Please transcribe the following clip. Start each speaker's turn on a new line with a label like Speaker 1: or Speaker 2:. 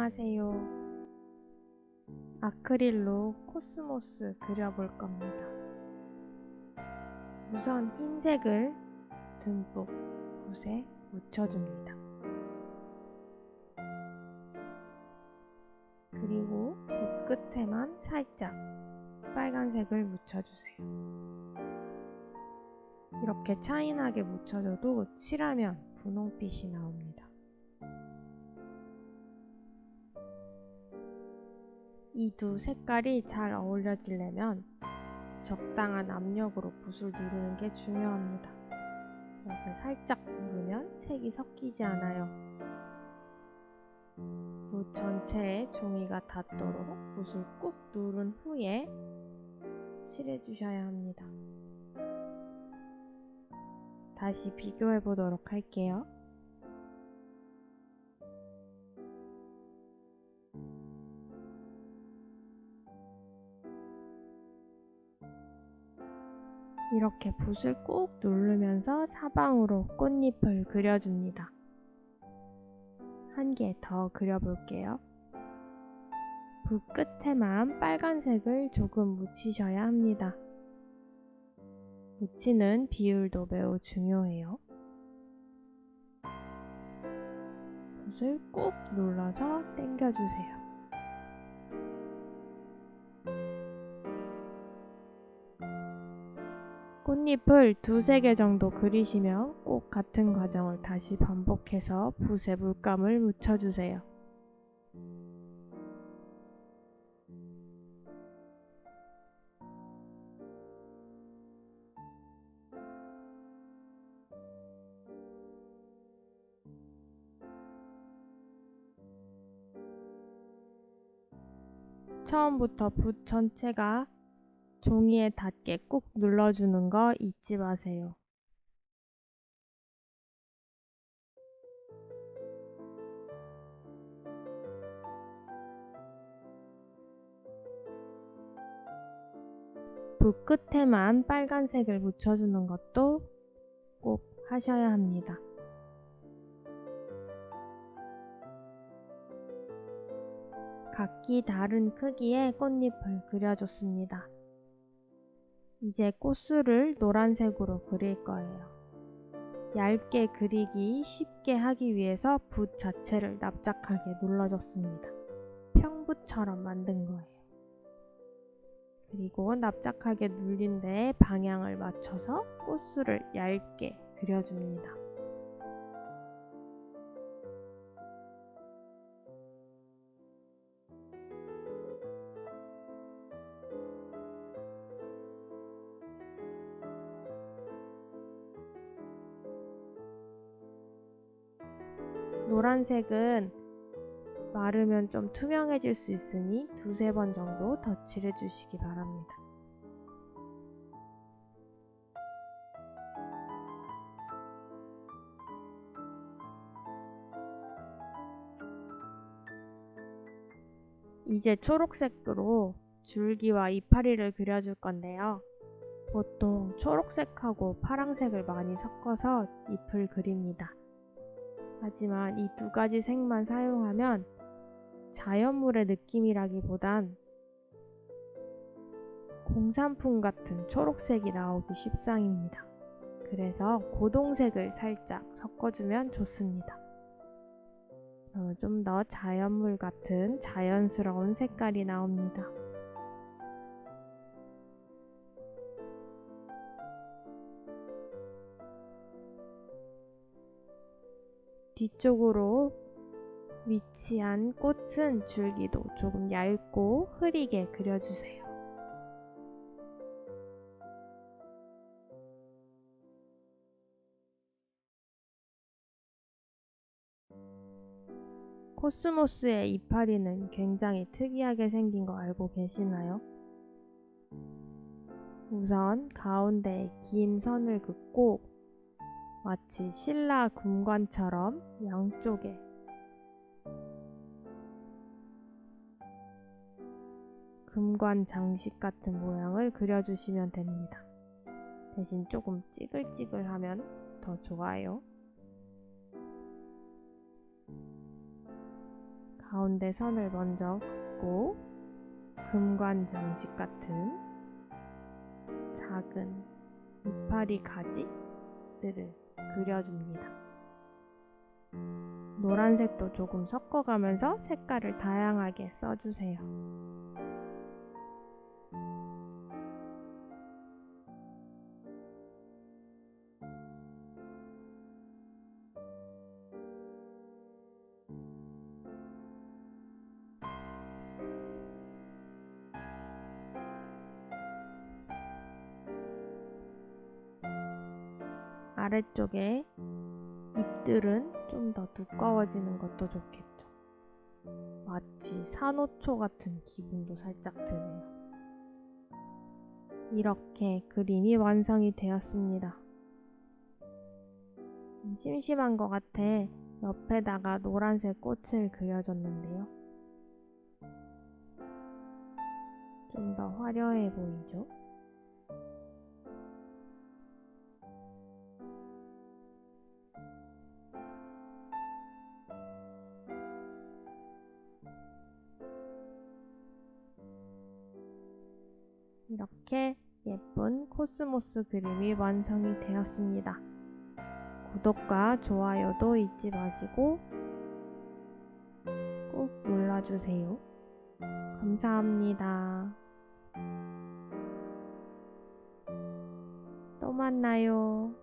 Speaker 1: 안녕하세요. 아크릴로 코스모스 그려볼 겁니다. 우선 흰색을 듬뿍 붓에 묻혀줍니다. 그리고 붓 끝에만 살짝 빨간색을 묻혀주세요. 이렇게 차인하게 묻혀줘도 칠하면 분홍빛이 나옵니다. 이 두 색깔이 잘 어울려지려면 적당한 압력으로 붓을 누르는 게 중요합니다. 이렇게 살짝 누르면 색이 섞이지 않아요. 붓 전체에 종이가 닿도록 붓을 꾹 누른 후에 칠해주셔야 합니다. 다시 비교해 보도록 할게요. 이렇게 붓을 꾹 누르면서 사방으로 꽃잎을 그려줍니다. 한 개 더 그려볼게요. 붓 끝에만 빨간색을 조금 묻히셔야 합니다. 묻히는 비율도 매우 중요해요. 붓을 꾹 눌러서 당겨주세요. 꽃잎을 두세 개 정도 그리시면 꼭 같은 과정을 다시 반복해서 붓에 물감을 묻혀주세요. 처음부터 붓 전체가 종이에 닿게 꾹 눌러주는 거 잊지 마세요. 붓 끝에만 빨간색을 묻혀주는 것도 꼭 하셔야 합니다. 각기 다른 크기의 꽃잎을 그려줬습니다. 이제 꽃술을 노란색으로 그릴 거예요. 얇게 그리기 쉽게 하기 위해서 붓 자체를 납작하게 눌러줬습니다. 평붓처럼 만든 거예요. 그리고 납작하게 눌린 데에 방향을 맞춰서 꽃술을 얇게 그려줍니다. 노란색은 마르면 좀 투명해질 수 있으니 두세 번 정도 덧칠해 주시기 바랍니다. 이제 초록색으로 줄기와 이파리를 그려줄 건데요. 보통 초록색하고 파란색을 많이 섞어서 잎을 그립니다. 하지만 이 두 가지 색만 사용하면 자연물의 느낌이라기보단 공산품 같은 초록색이 나오기 십상입니다. 그래서 고동색을 살짝 섞어주면 좋습니다. 좀 더 자연물 같은 자연스러운 색깔이 나옵니다. 뒤쪽으로 위치한 꽃은 줄기도 조금 얇고 흐리게 그려주세요. 코스모스의 이파리는 굉장히 특이하게 생긴 거 알고 계시나요? 우선 가운데에 긴 선을 긋고 마치 신라 금관처럼 양쪽에 금관 장식 같은 모양을 그려주시면 됩니다. 대신 조금 찌글찌글하면 더 좋아요. 가운데 선을 먼저 긋고 금관 장식 같은 작은 이파리 가지들을 그려줍니다. 노란색도 조금 섞어가면서 색깔을 다양하게 써주세요. 아래쪽에 잎들은 좀 더 두꺼워지는 것도 좋겠죠. 마치 산호초 같은 기분도 살짝 드네요. 이렇게 그림이 완성이 되었습니다. 심심한 것 같아 옆에다가 노란색 꽃을 그려줬는데요. 좀 더 화려해 보이죠? 이렇게 예쁜 코스모스 그림이 완성이 되었습니다. 구독과 좋아요도 잊지 마시고 꼭 눌러주세요. 감사합니다. 또 만나요.